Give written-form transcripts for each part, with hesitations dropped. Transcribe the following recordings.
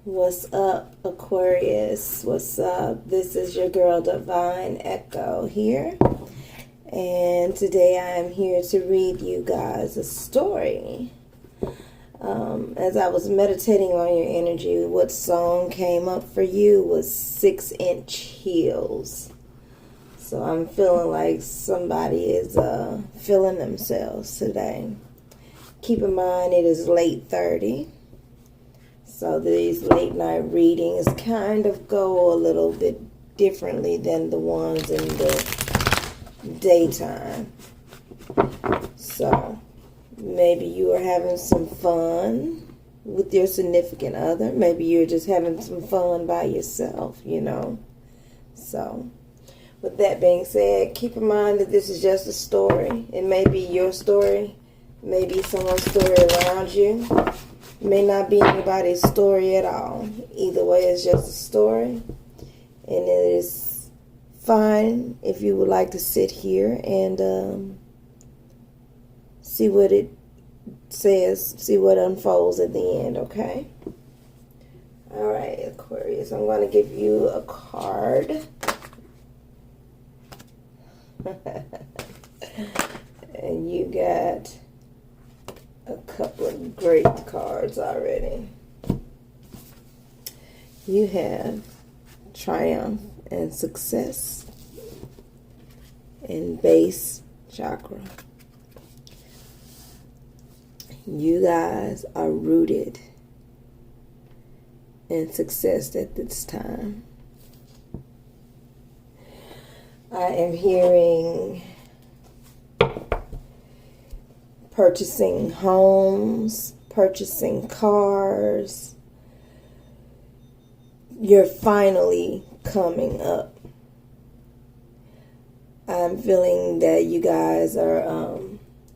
What's up, Aquarius? What's up? This is your girl Divine Echo here, and today I am here to read you guys a story. As I was meditating on your energy, what song came up for you was 6-inch Heels. So I'm feeling like somebody is feeling themselves today. Keep in mind it is late 30. So these late night readings kind of go a little bit differently than the ones in the daytime. So maybe you are having some fun with your significant other. Maybe you're just having some fun by yourself, So with that being said, keep in mind that this is just a story. It may be your story, maybe someone's story around you. May not be anybody's story at all. Either way, it's just a story. And it is fine if you would like to sit here and see what it says, see what unfolds at the end, okay? All right, Aquarius, I'm going to give you a card. And you got a couple of great cards already. You have triumph and success and base chakra. You guys are rooted in success at this time. I am hearing purchasing homes, purchasing cars. You're finally coming up. I'm feeling that you guys are,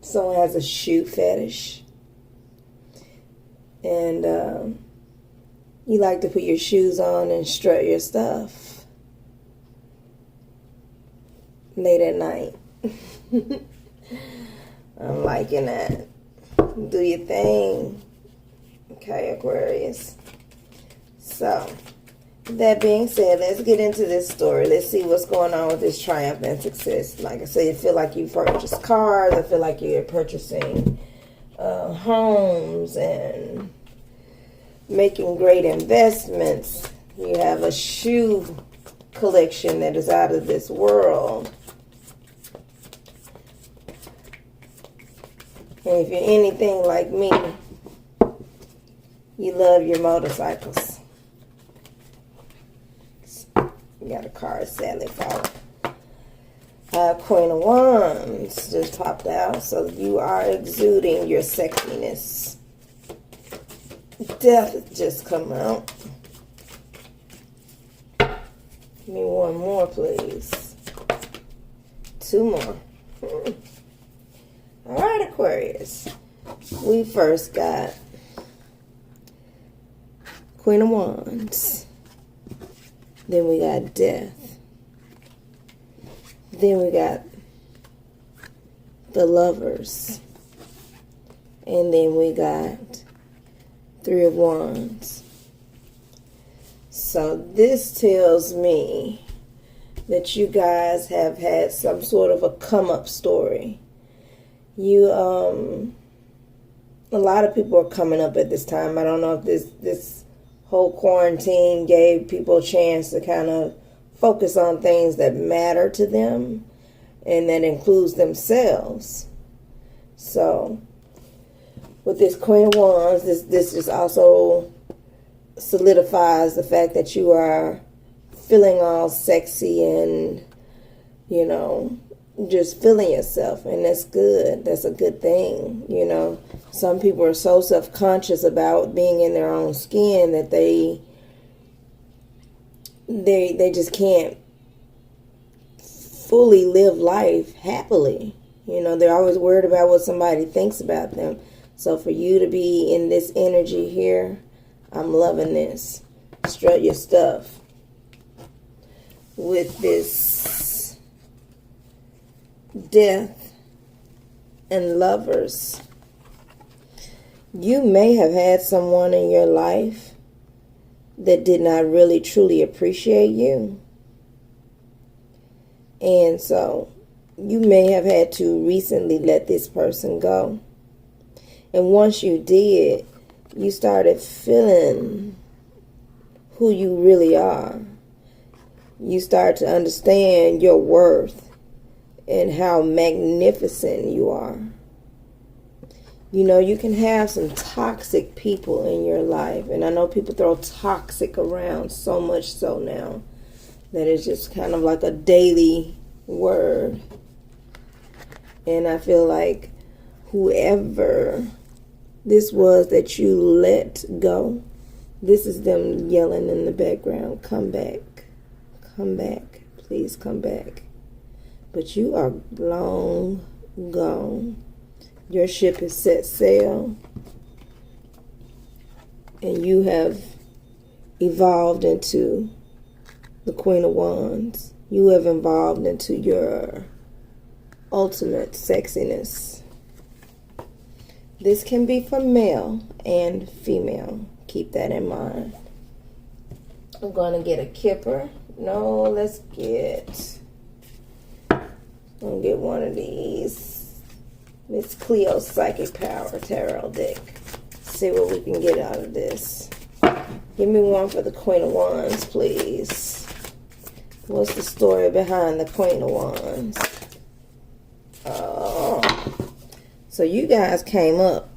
someone has a shoe fetish. And you like to put your shoes on and strut your stuff late at night. I'm liking that. Do your thing. Okay, Aquarius. So, that being said, let's get into this story. Let's see what's going on with this triumph and success. Like I said, I feel like you purchased cars. I feel like you're purchasing homes and making great investments. You have a shoe collection that is out of this world. And if you're anything like me, you love your motorcycles. You got a card sadly falling. Queen of Wands just popped out. So you are exuding your sexiness. Death has just come out. Give me one more, please. Two more. All right, Aquarius. We first got Queen of Wands. Then we got Death. Then we got the Lovers. And then we got Three of Wands. So this tells me that you guys have had some sort of a come-up story. A lot of people are coming up at this time. I don't know if this whole quarantine gave people a chance to kind of focus on things that matter to them, and that includes themselves. So, with this Queen of Wands, this just also solidifies the fact that you are feeling all sexy and, just feeling yourself, and that's good. That's a good thing. Some people are so self-conscious about being in their own skin that they just can't fully live life happily. They're always worried about what somebody thinks about them. So for you to be in this energy here, I'm loving this. Strut your stuff with this Death and Lovers. You may have had someone in your life that did not really truly appreciate you. And so you may have had to recently let this person go. And once you did, you started feeling who you really are. You start to understand your worth and how magnificent you are. You know, you can have some toxic people in your life. And I know people throw toxic around so much so now that it's just kind of like a daily word. And I feel like whoever this was that you let go, this is them yelling in the background, come back, please come back. But you are long gone. Your ship has set sail, and you have evolved into the Queen of Wands. You have evolved into your ultimate sexiness. This can be for male and female. Keep that in mind. I'm going to get a kipper. No, let's get... I'm going to get one of these. Miss Cleo's Psychic Power Tarot deck. See what we can get out of this. Give me one for the Queen of Wands, please. What's the story behind the Queen of Wands? Oh. So you guys came up.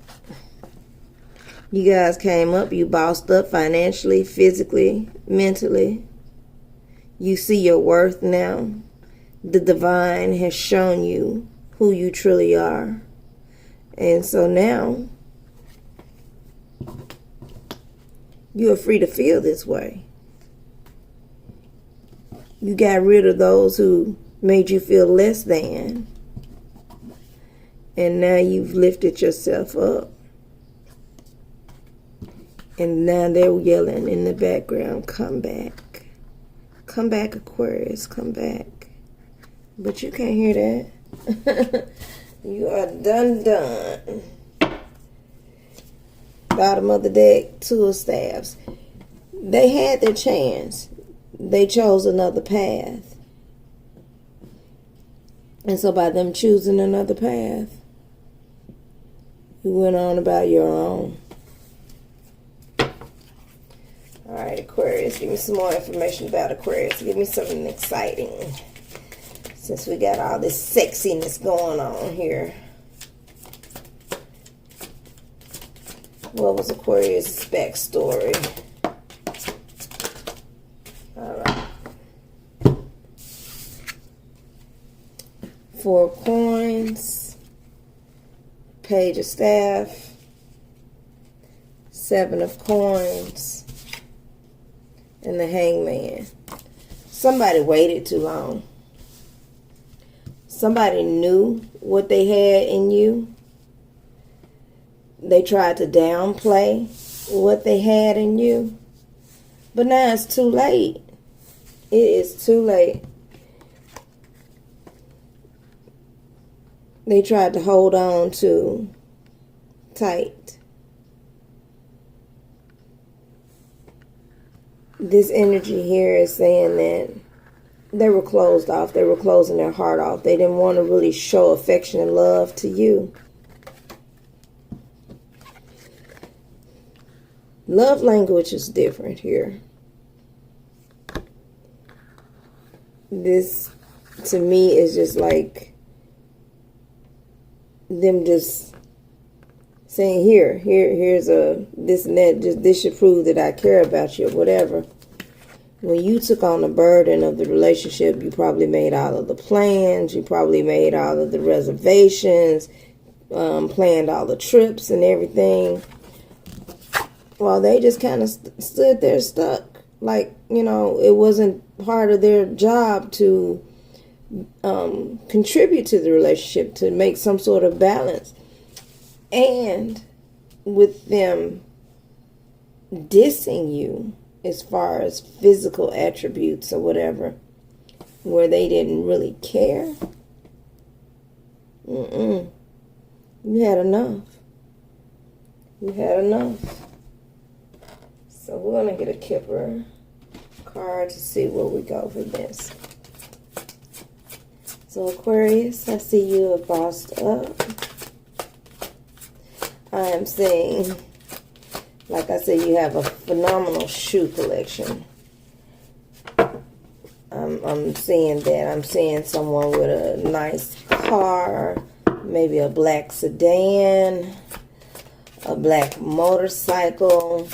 You bossed up financially, physically, mentally. You see your worth now. The divine has shown you who you truly are. And so now you are free to feel this way. You got rid of those who made you feel less than. And now you've lifted yourself up. And now they're yelling in the background, come back. Come back, Aquarius, come back. But you can't hear that. You are done. Bottom of the deck, Two of Staves. They had their chance. They chose another path. And so by them choosing another path, you went on about your own. Alright, Aquarius, give me some more information about Aquarius. Give me something exciting. Since we got all this sexiness going on here. What was Aquarius' backstory? Alright. Four of Coins. Page of Staff. Seven of Coins. And the Hangman. Somebody waited too long. Somebody knew what they had in you. They tried to downplay what they had in you. But now it's too late. It is too late. They tried to hold on too tight. This energy here is saying that they were closed off. They were closing their heart off. They didn't want to really show affection and love to you. Love language is different here. This, to me, is just like them just saying, here's a this and that. Just this should prove that I care about you or whatever. When you took on the burden of the relationship, you probably made all of the plans. You probably made all of the reservations, planned all the trips and everything. Well, they just kind of stood there stuck. Like, you know, it wasn't part of their job to contribute to the relationship, to make some sort of balance. And with them dissing you, as far as physical attributes or whatever, where they didn't really care. You had enough. You had enough. So we're going to get a Kipper card to see where we go for this. So Aquarius, I see you are bossed up. I am seeing, like I said, you have a phenomenal shoe collection. I'm seeing that. I'm seeing someone with a nice car, maybe a black sedan, a black motorcycle.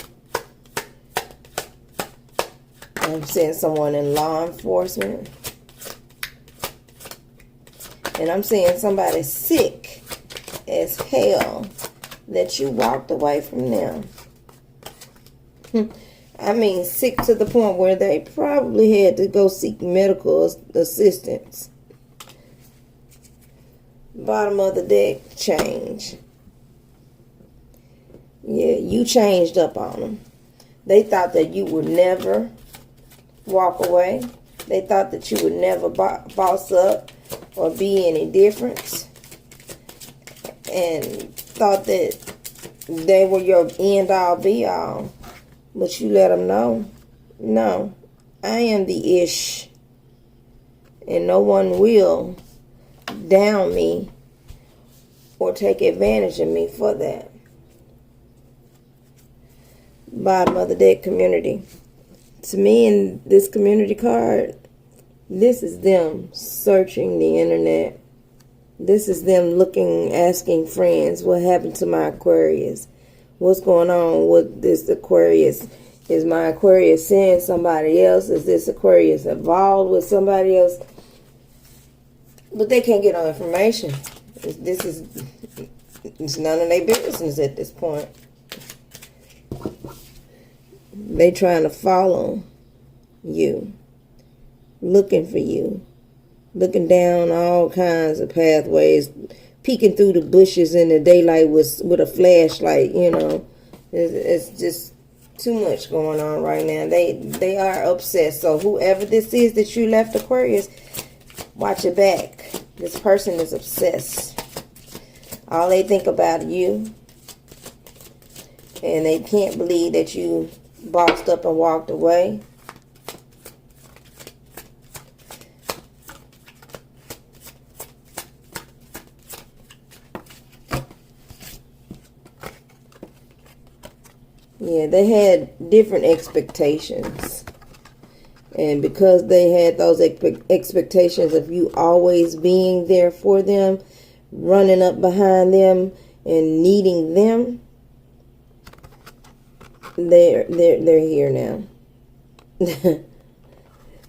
I'm seeing someone in law enforcement. And I'm seeing somebody sick as hell that you walked away from them. I mean, sick to the point where they probably had to go seek medical assistance. Bottom of the deck, change. Yeah, you changed up on them. They thought that you would never walk away. They thought that you would never boss up or be any difference. And thought that they were your end all be all. But you let them know, no, I am the ish. And no one will down me or take advantage of me for that. Bottom of the deck, community. To me, in this community card, this is them searching the internet. This is them looking, asking friends, what happened to my Aquarius? What's going on with this Aquarius? Is my Aquarius seeing somebody else? Is this Aquarius involved with somebody else? But they can't get no information. It's none of their business at this point. They trying to follow you, looking for you, looking down all kinds of pathways, peeking through the bushes in the daylight with a flashlight. You know, it's just too much going on right now. They are obsessed. So whoever this is that you left, Aquarius, watch your back. This person is obsessed. All they think about you, and they can't believe that you bossed up and walked away. Yeah, they had different expectations. And because they had those expectations of you always being there for them, running up behind them and needing them, they're here now.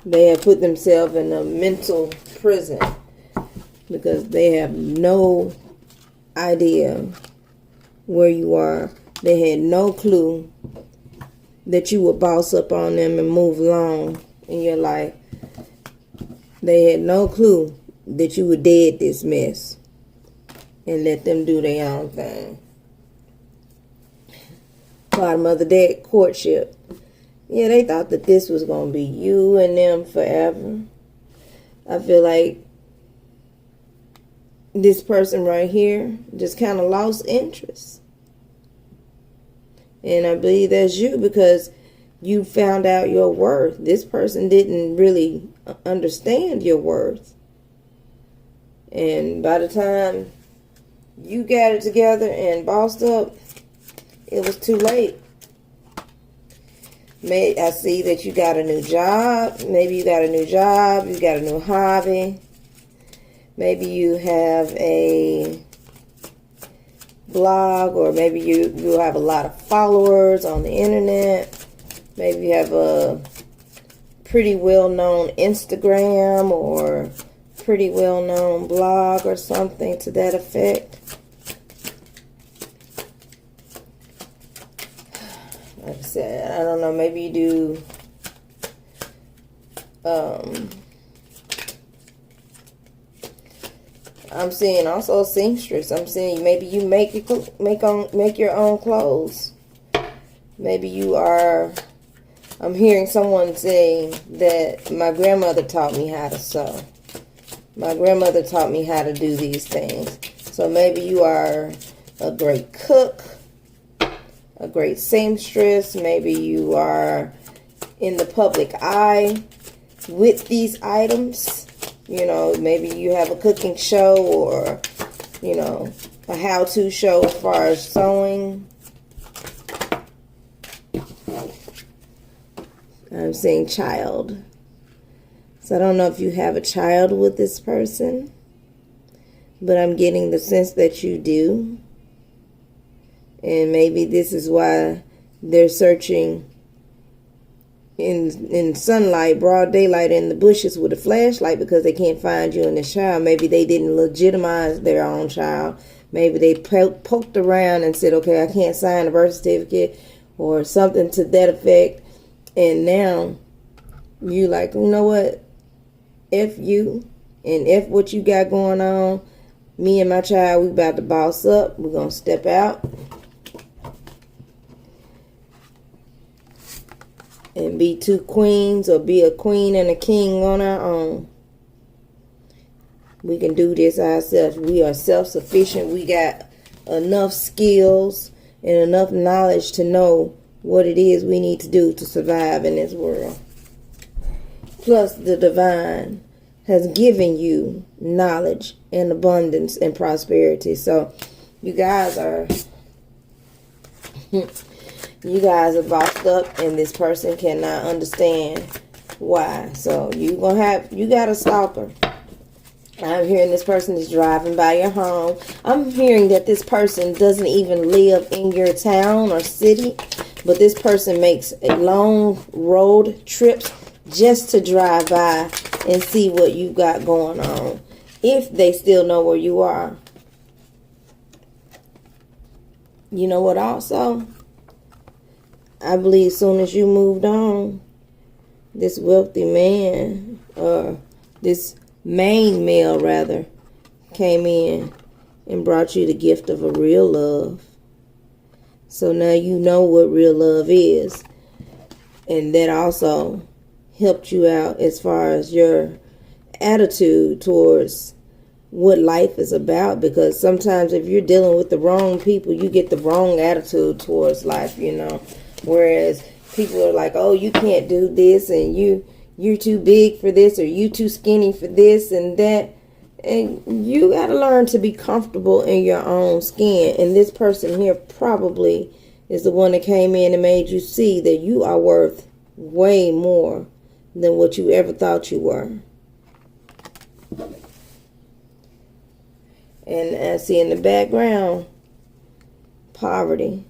They have put themselves in a mental prison because they have no idea where you are. They had no clue that you would boss up on them and move along in your life. They had no clue that you would dead this mess and let them do their own thing. Bottom of the deck, courtship. Yeah, they thought that this was going to be you and them forever. I feel like this person right here just kind of lost interest. And I believe that's you because you found out your worth. This person didn't really understand your worth. And by the time you got it together and bossed up, it was too late. I see that you got a new job. Maybe you got a new job. You got a new hobby. Maybe you have a blog, or maybe you have a lot of followers on the internet. Maybe you have a pretty well-known Instagram or pretty well-known blog or something to that effect. Like I said, I don't know, maybe you do I'm seeing also a seamstress. I'm seeing maybe you make your own clothes. Maybe you are. I'm hearing someone say that my grandmother taught me how to sew. My grandmother taught me how to do these things. So maybe you are a great cook. a great seamstress. Maybe you are in the public eye with these items. You know, maybe you have a cooking show, or, you know, a how-to show as far as sewing. I'm saying child. So I don't know if you have a child with this person, but I'm getting the sense that you do. And maybe this is why they're searching in sunlight, broad daylight, in the bushes with a flashlight, because they can't find you and this child. Maybe they didn't legitimize their own child. Maybe they poked around and said, okay, I can't sign a birth certificate or something to that effect. And now you like, you know what? F you and F what you got going on. Me and my child, we about to boss up. We're going to step out and be two queens, or be a queen and a king on our own. We can do this ourselves. We are self-sufficient. We got enough skills and enough knowledge to know what it is we need to do to survive in this world. Plus, the divine has given you knowledge and abundance and prosperity. So you guys are you guys are bossed up, and this person cannot understand why. So you got a stalker. I'm hearing this person is driving by your home. I'm hearing that this person doesn't even live in your town or city, but this person makes a long road trips just to drive by and see what you got going on, if they still know where you are. You know what also? I believe as soon as you moved on, this wealthy man, or this main male rather, came in and brought you the gift of a real love. So now you know what real love is. And that also helped you out as far as your attitude towards what life is about. Because sometimes if you're dealing with the wrong people, you get the wrong attitude towards life, you know. Whereas people are like, oh, you can't do this, and you're too big for this, or you too skinny for this and that. And you got to learn to be comfortable in your own skin. And this person here probably is the one that came in and made you see that you are worth way more than what you ever thought you were. And I see in the background, poverty.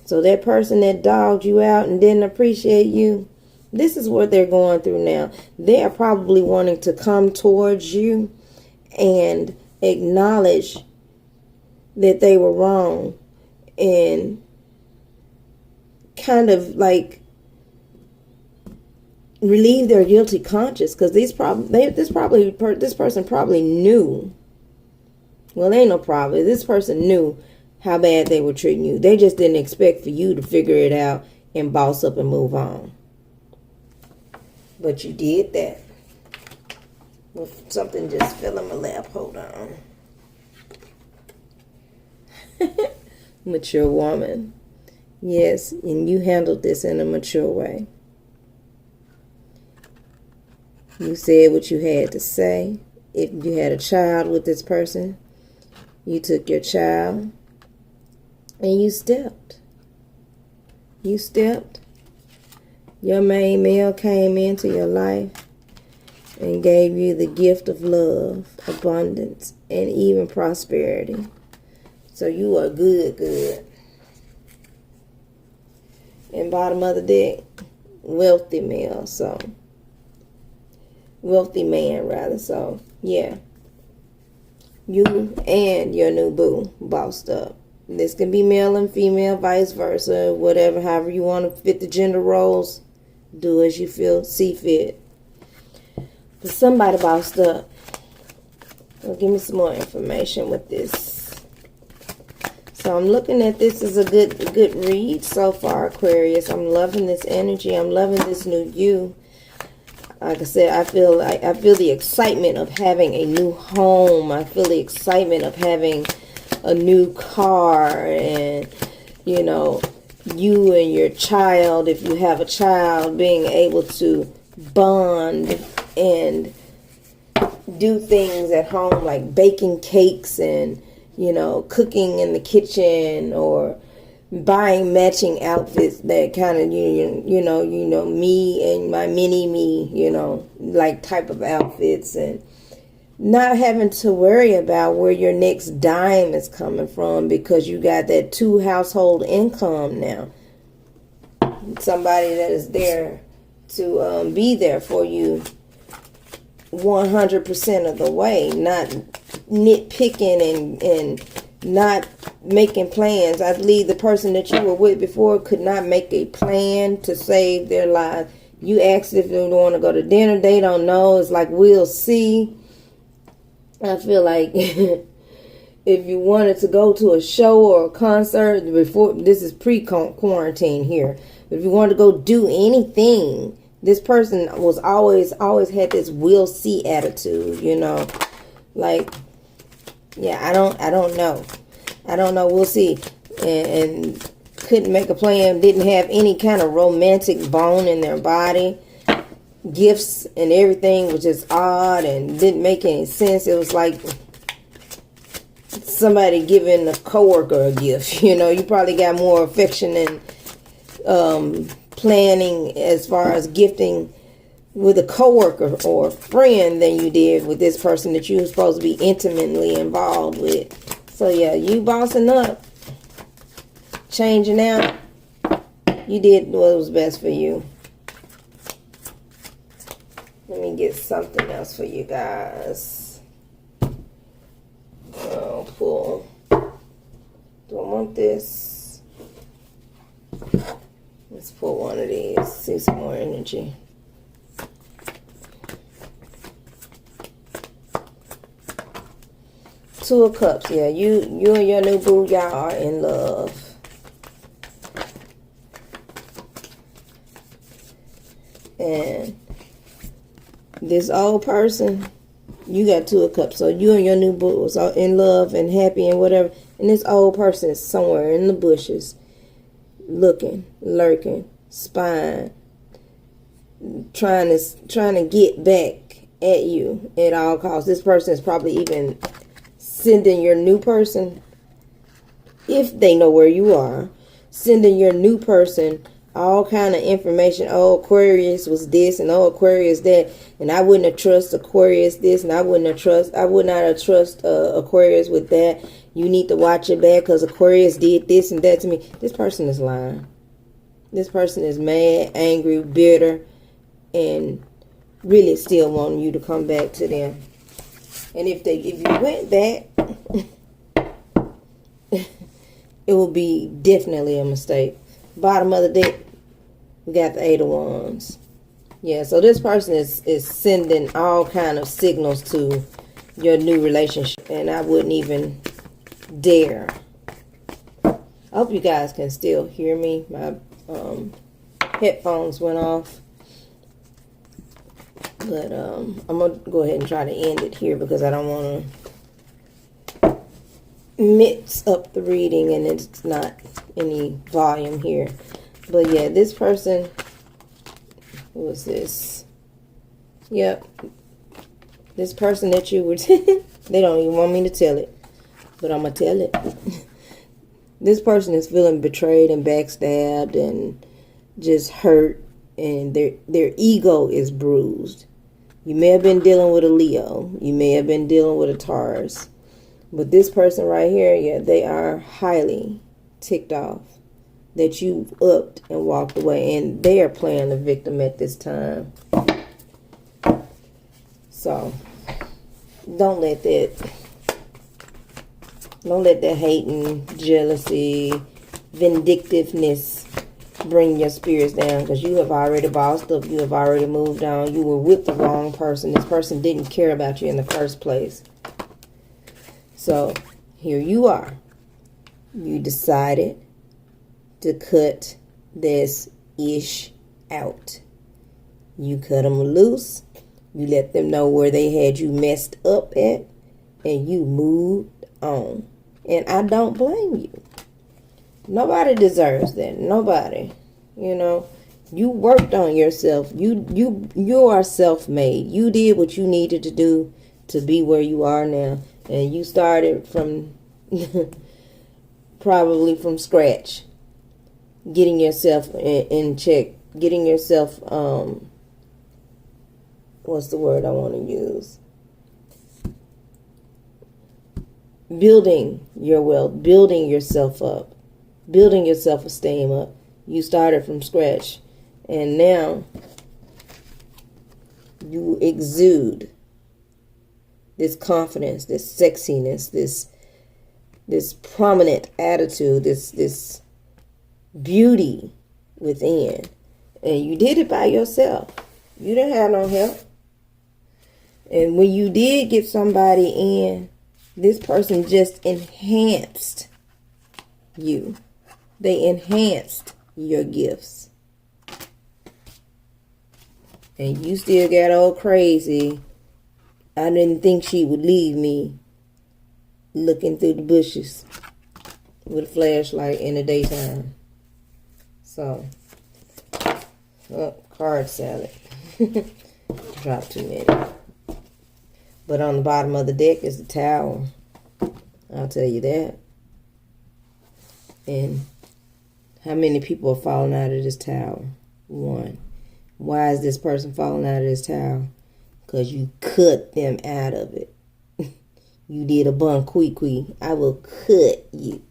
So that person that dogged you out and didn't appreciate you, this is what they're going through now. They are probably wanting to come towards you and acknowledge that they were wrong, and kind of like relieve their guilty conscience, because this person probably knew. Well, ain't no problem. This person knew how bad they were treating you. They just didn't expect for you to figure it out and boss up and move on. But you did that. With something just fell in my lap. Hold on. Mature woman. Yes, and you handled this in a mature way. You said what you had to say. If you had a child with this person, you took your child and you stepped. You stepped. Your main male came into your life and gave you the gift of love, abundance, and even prosperity. So you are good. And bottom of the deck, wealthy male. So wealthy man rather. So yeah, you and your new boo bossed up. This can be male and female, vice versa, whatever, however you want to fit the gender roles. Do as you see fit. But somebody bossed up. Well, give me some more information with this. So I'm looking at this as a good read so far, Aquarius. I'm loving this energy. I'm loving this new you. Like I said, I feel the excitement of having a new home. I feel the excitement of having a new car, and you know, you and your child, if you have a child, being able to bond and do things at home like baking cakes and, you know, cooking in the kitchen, or buying matching outfits that kind of, you know, me and my mini me, you know, like type of outfits, and not having to worry about where your next dime is coming from because you got that 2 household income now. Somebody that is there to be there for you 100% of the way, not nitpicking and not making plans. I believe the person that you were with before could not make a plan to save their lives. You asked if they want to go to dinner, they don't know. It's like, we'll see. I feel like if you wanted to go to a show or a concert before, this is pre-quarantine here, if you wanted to go do anything, this person was always had this we'll see attitude, you know, like, yeah, I don't know, we'll see, and couldn't make a plan, didn't have any kind of romantic bone in their body. Gifts and everything was just odd and didn't make any sense. It was like somebody giving a coworker a gift. You know, you probably got more affection and planning as far as gifting with a coworker or friend than you did with this person that you were supposed to be intimately involved with. So yeah, you bossing up, changing out, you did what was best for you. Let me get something else for you guys. I'll pull. Do I want this? Let's pull one of these. See some more energy. Two of Cups. Yeah, you and your new boo, y'all are in love. And this old person, you got Two of Cups. So you and your new boo was in love and happy and whatever. And this old person is somewhere in the bushes, looking, lurking, spying, trying to get back at you at all costs. This person is probably even sending your new person, if they know where you are, sending your new person all kind of information. Oh, Aquarius was this, and oh, Aquarius that, and I wouldn't have trust Aquarius this, and I would not have trust Aquarius with that. You need to watch your back because Aquarius did this and that to me. This person is lying. This person is mad, angry, bitter, and really still wanting you to come back to them. And if you went back, it will be definitely a mistake. Bottom of the deck, we got the Eight of Wands. Yeah, so this person is sending all kind of signals to your new relationship, and I wouldn't even dare. I hope you guys can still hear me. My headphones went off. But I'm going to go ahead and try to end it here because I don't want to mix up the reading and it's not any volume here. But yeah, this person, who was this? Yep. This person that you were, they don't even want me to tell it, but I'm going to tell it. This person is feeling betrayed and backstabbed and just hurt, and their ego is bruised. You may have been dealing with a Leo. You may have been dealing with a Taurus. But this person right here, yeah, they are highly ticked off that you upped and walked away. And they are playing the victim at this time. So, don't let that hating, jealousy, vindictiveness bring your spirits down, because you have already bossed up. You have already moved on. You were with the wrong person. This person didn't care about you in the first place. So here you are. You decided to cut this ish out. You cut them loose. You let them know where they had you messed up at, and you moved on. And I don't blame you. Nobody deserves that. Nobody. You know, you worked on yourself. You are self-made. You did what you needed to do to be where you are now. And you started from probably from scratch. Getting yourself in check. Getting yourself, what's the word I want to use? Building your wealth. Building yourself up. Building your self-esteem up. You started from scratch. And now you exude this confidence, this sexiness, this prominent attitude, this beauty within. And you did it by yourself. You didn't have no help. And when you did get somebody in, this person just enhanced you. They enhanced your gifts. And you still got all crazy. I didn't think she would leave me looking through the bushes with a flashlight in the daytime. So, card salad. Dropped too many. But on the bottom of the deck is the tower. I'll tell you that. And how many people are falling out of this tower? One. Why is this person falling out of this tower? Because you cut them out of it. You did a bun kui. I will cut you.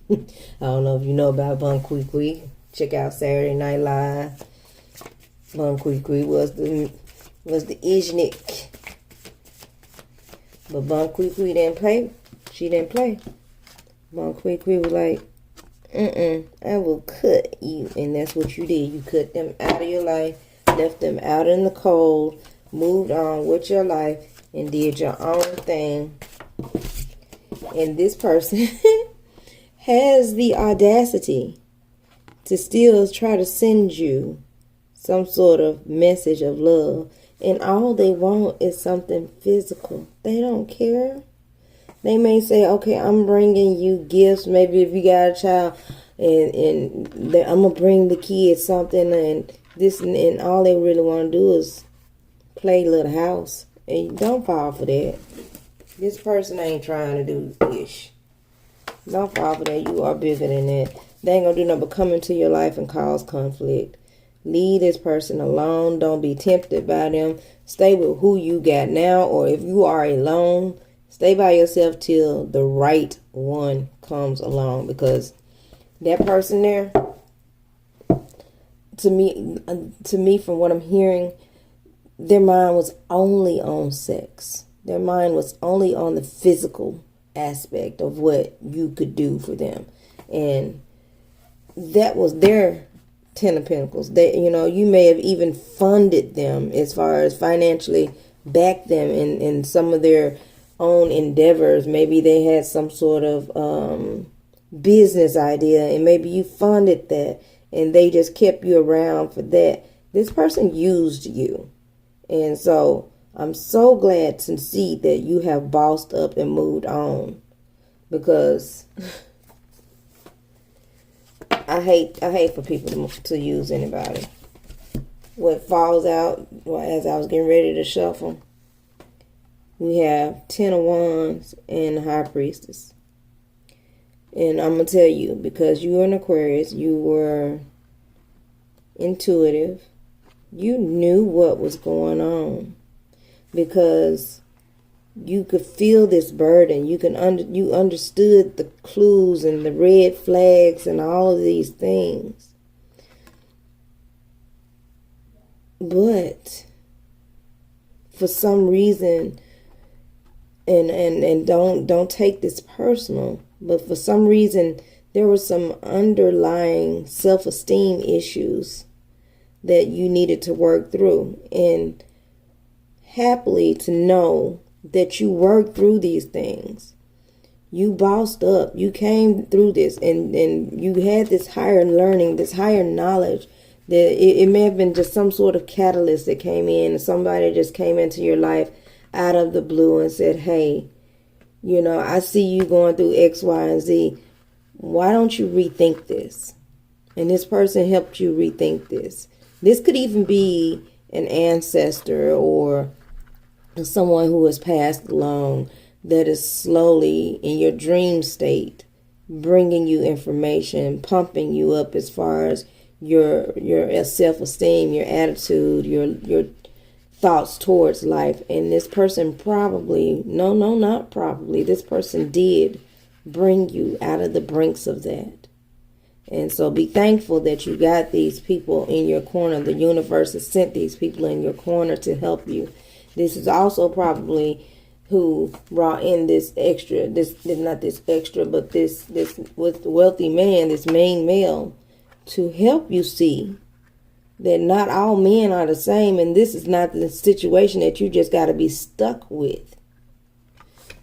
I don't know if you know about bun kui. Check out Saturday Night Live. Bun kui was the Iznik. But Bun Kui didn't play. She didn't play. Bun Kui was like, I will cut you. And that's what you did. You cut them out of your life, left them out in the cold, moved on with your life, and did your own thing. And this person has the audacity to still try to send you some sort of message of love. And all they want is something physical. They don't care. They may say, okay, I'm bringing you gifts. Maybe if you got a child, and I'm going to bring the kids something, and this, and all they really want to do is play little house. And don't fall for that. This person ain't trying to do ish. Don't fall for that. You are bigger than that. They ain't going to do nothing but come into your life and cause conflict. Leave this person alone. Don't be tempted by them. Stay with who you got now. Or if you are alone, stay by yourself till the right one comes along. Because that person there, to me, from what I'm hearing, their mind was only on sex. Their mind was only on the physical aspect of what you could do for them. And that was their Ten of Pentacles. They, you may have even funded them as far as financially backed them in some of their own endeavors. Maybe they had some sort of business idea, and maybe you funded that, and they just kept you around for that. This person used you. And so I'm so glad to see that you have bossed up and moved on, because I hate for people to use anybody. What falls out, as I was getting ready to shuffle, we have Ten of Wands and the High Priestess. And I'm going to tell you, because you were an Aquarius, you were intuitive. You knew what was going on, because you could feel this burden. You understood the clues and the red flags and all of these things. But for some reason, and don't take this personal, but for some reason there were some underlying self-esteem issues that you needed to work through. And happily to know that you worked through these things. You bossed up. You came through this, and you had this higher learning, this higher knowledge. That it may have been just some sort of catalyst that came in, and somebody just came into your life out of the blue and said, hey, I see you going through X, Y, and Z. Why don't you rethink this? And this person helped you rethink this. This could even be an ancestor or someone who has passed along that is slowly in your dream state bringing you information, pumping you up as far as your self-esteem, your attitude, your thoughts towards life. And this person probably, not probably, this person did bring you out of the brinks of that. And so be thankful that you got these people in your corner. The universe has sent these people in your corner to help you. This is also probably who brought in this extra, this with wealthy man, this main male, to help you see that not all men are the same, and this is not the situation that you just got to be stuck with.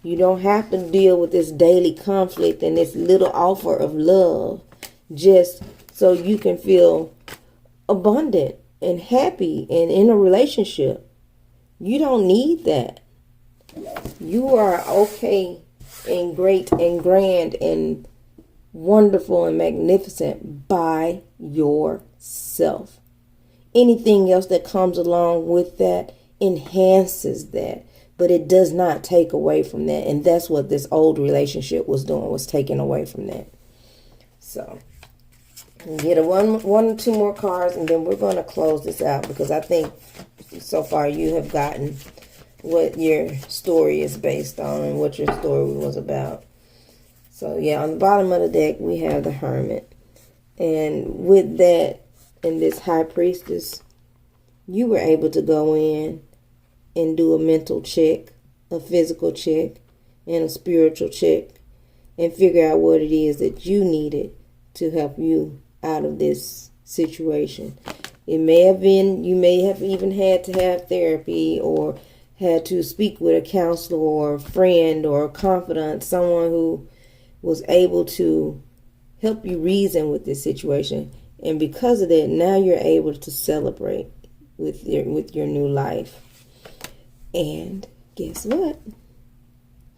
You don't have to deal with this daily conflict and this little offer of love just so you can feel abundant and happy and in a relationship. You don't need that. You are okay and great and grand and wonderful and magnificent by yourself. Anything else that comes along with that enhances that, but it does not take away from that. And that's what this old relationship was doing, was taking away from that. So get one or two more cards, and then we're going to close this out, because I think so far you have gotten what your story is based on and what your story was about. So yeah, on the bottom of the deck we have the Hermit, and with that and this High Priestess, you were able to go in and do a mental check, a physical check, and a spiritual check, and figure out what it is that you needed to help you out of this situation. It may have been, you may have even had to have therapy, or had to speak with a counselor or a friend or a confidant, someone who was able to help you reason with this situation. And because of that, now you're able to celebrate with your new life. And guess what?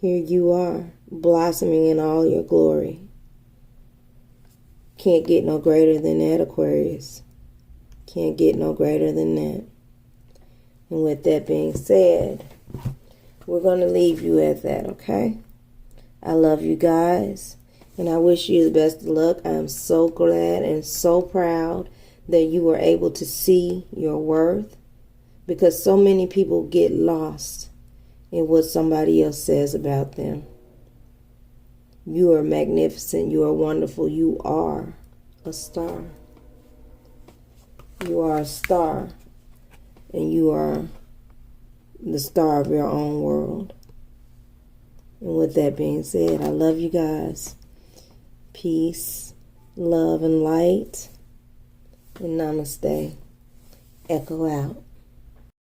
Here you are, blossoming in all your glory. Can't get no greater than that, Aquarius. Can't get no greater than that. And with that being said, we're going to leave you at that, okay? I love you guys, and I wish you the best of luck. I am so glad and so proud that you were able to see your worth, because so many people get lost in what somebody else says about them. You are magnificent. You are wonderful. You are a star. You are a star, and you are the star of your own world. And with that being said, I love you guys. Peace, love, and light. And namaste. Echo out.